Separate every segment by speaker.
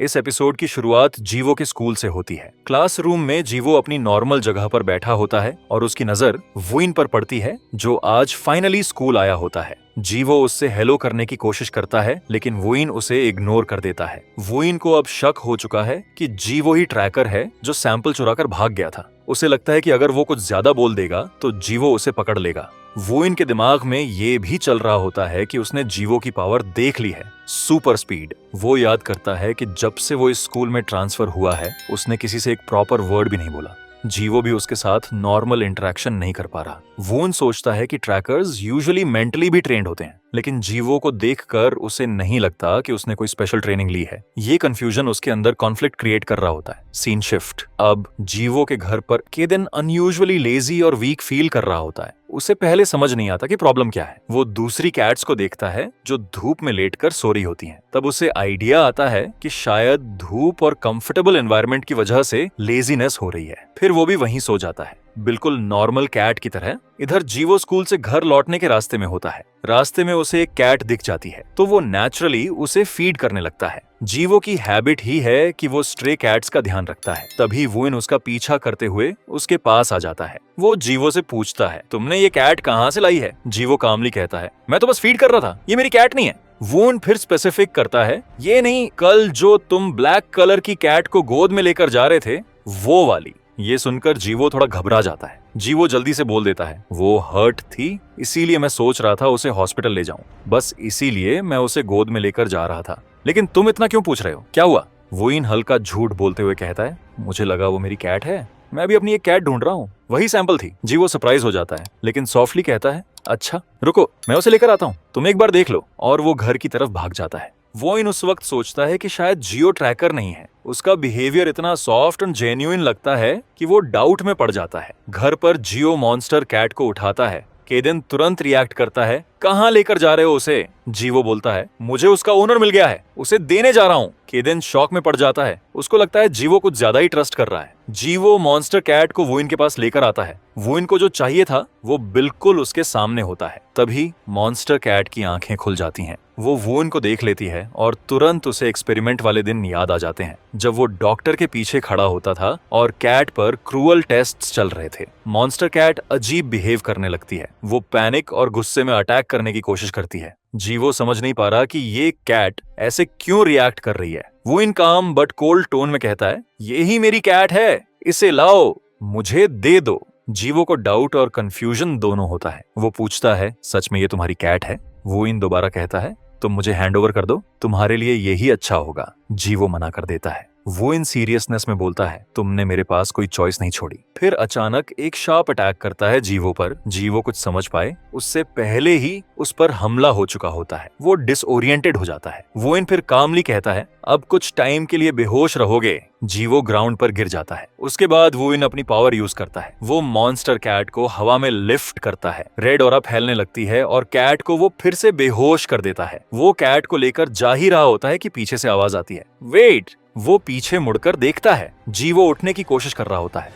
Speaker 1: इस एपिसोड की शुरुआत जीवो के स्कूल से होती है। क्लासरूम में जीवो अपनी नॉर्मल जगह पर बैठा होता है और उसकी नजर वुइन पर पड़ती है, जो आज फाइनली स्कूल आया होता है। जीवो उससे हेलो करने की कोशिश करता है, लेकिन वुइन उसे इग्नोर कर देता है। वुइन को अब शक हो चुका है कि जीवो ही ट्रैकर है जो सैंपल चुराकर भाग गया था। उसे लगता है कि अगर वो कुछ ज्यादा बोल देगा तो जीवो उसे पकड़ लेगा। वुइन के दिमाग में ये भी चल रहा होता है कि उसने जीवो की पावर देख ली है, सुपर स्पीड। वो याद करता है कि जब से वो इस स्कूल में ट्रांसफर हुआ है, उसने किसी से एक प्रॉपर वर्ड भी नहीं बोला। जीवो भी उसके साथ नॉर्मल इंटरेक्शन नहीं कर पा रहा। वुइन सोचता है कि ट्रैकर्स यूजुअली मेंटली भी ट्रेंड होते हैं, लेकिन जीवो को देखकर उसे नहीं लगता कि उसने कोई स्पेशल ट्रेनिंग ली है। ये कंफ्यूजन उसके अंदर कॉन्फ्लिक्ट क्रिएट कर रहा होता है। Scene shift. अब जीवो के घर पर केदेन अनयूजुअली लेजी और वीक फील कर रहा होता है। उसे पहले समझ नहीं आता कि प्रॉब्लम क्या है। वो दूसरी कैट्स को देखता है जो धूप में लेटकर सो रही होती हैं। तब उसे आइडिया आता है कि शायद धूप और कंफर्टेबल एनवायरनमेंट की वजह से लेजीनेस हो रही है। फिर वो भी वहीं सो जाता है, बिल्कुल नॉर्मल कैट की तरह। इधर जीवो स्कूल से घर लौटने के रास्ते में होता है। रास्ते में उसे एक कैट दिख जाती है, तो वो नेचुरली उसे फीड करने लगता है। जीवो की हैबिट ही है कि वो स्ट्रे कैट्स का ध्यान रखता है। तभी वुइन उसका पीछा करते हुए उसके पास आ जाता है। वो जीवो से पूछता है, तुमने ये कैट कहाँ से लाई है? जीवो कामली कहता है, मैं तो बस फीड कर रहा था, ये मेरी कैट नहीं है। वुइन फिर स्पेसिफिक करता है, ये नहीं, कल जो तुम ब्लैक कलर की कैट को गोद में लेकर जा रहे थे, वो वाली। ये सुनकर जीवो थोड़ा घबरा जाता है। जीवो जल्दी से बोल देता है, वो हर्ट थी, इसीलिए मैं सोच रहा था उसे हॉस्पिटल ले जाऊं। बस इसीलिए मैं उसे गोद में लेकर जा रहा था। लेकिन तुम इतना क्यों पूछ रहे हो, क्या हुआ? वुइन हल्का झूठ बोलते हुए कहता है, मुझे लगा वो मेरी कैट है, मैं भी अपनी एक कैट ढूंढ रहा हूँ, वही सैंपल थी। जीवो सरप्राइज हो जाता है, लेकिन सॉफ्टली कहता है, अच्छा रुको, मैं उसे लेकर आता हूँ, तुम एक बार देख लो। और वो घर की तरफ भाग जाता है। वुइन उस वक्त सोचता है कि शायद जियो ट्रैकर नहीं है। उसका बिहेवियर इतना सॉफ्ट और जेन्युइन लगता है कि वो डाउट में पड़ जाता है। घर पर जियो मॉन्स्टर कैट को उठाता है। केदेन तुरंत रिएक्ट करता है, कहाँ लेकर जा रहे हो उसे? जीवो बोलता है, मुझे उसका ओनर मिल गया है, उसे देने जा रहा हूँ। केदेन शॉक में पड़ जाता है। उसको लगता है जीवो कुछ ज्यादा ही ट्रस्ट कर रहा है। जीवो मॉन्स्टर कैट को वुइन के पास लेकर आता है। वुइन को जो चाहिए था वो बिल्कुल उसके सामने होता है। तभी मॉन्स्टर कैट की आंखें खुल जाती हैं। वो वुइन को देख लेती है और तुरंत उसे एक्सपेरिमेंट वाले दिन याद आ जाते हैं, जब वो डॉक्टर के पीछे खड़ा होता था और कैट पर क्रूअल टेस्ट्स चल रहे थे। मॉन्स्टर कैट अजीब बिहेव करने लगती है। वो पैनिक और गुस्से में अटैक करने की कोशिश करती है। जीवो समझ नहीं पा रहा कि ये कैट ऐसे क्यों रिएक्ट कर रही है। वो इन काम बट कोल्ड टोन में कहता है, ये ही मेरी कैट है, इसे लाओ, मुझे दे दो। जीवो को डाउट और कंफ्यूजन दोनों होता है। वो पूछता है, सच में ये तुम्हारी कैट है? वो इन दोबारा कहता है, तुम मुझे हैंड ओवर कर दो, तुम्हारे लिए यही अच्छा होगा। जीवो मना कर देता है। वो इन सीरियसनेस में बोलता है, तुमने मेरे पास कोई चॉइस नहीं छोड़ी। फिर अचानक एक शार्प अटैक करता है जीवो पर। जीवो कुछ समझ पाए उससे पहले ही उस पर हमला हो चुका होता है। वो डिसओरिएंटेड हो जाता है। वो इन फिर कामली कहता है, अब कुछ टाइम के लिए बेहोश रहोगे। जीवो ग्राउंड पर गिर जाता है। उसके बाद वो इन अपनी पावर यूज करता है। वो मॉन्स्टर कैट को हवा में लिफ्ट करता है। रेड ऑरा फैलने लगती है और कैट को वो फिर से बेहोश कर देता है। वो कैट को लेकर जा ही रहा होता है कि पीछे से आवाज आती है, वेट। वो पीछे मुड़कर देखता है। जीवो उठने की कोशिश कर रहा होता है।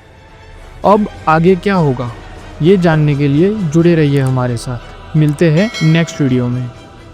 Speaker 2: अब आगे क्या होगा, ये जानने के लिए जुड़े रहिए हमारे साथ। मिलते हैं नेक्स्ट वीडियो में।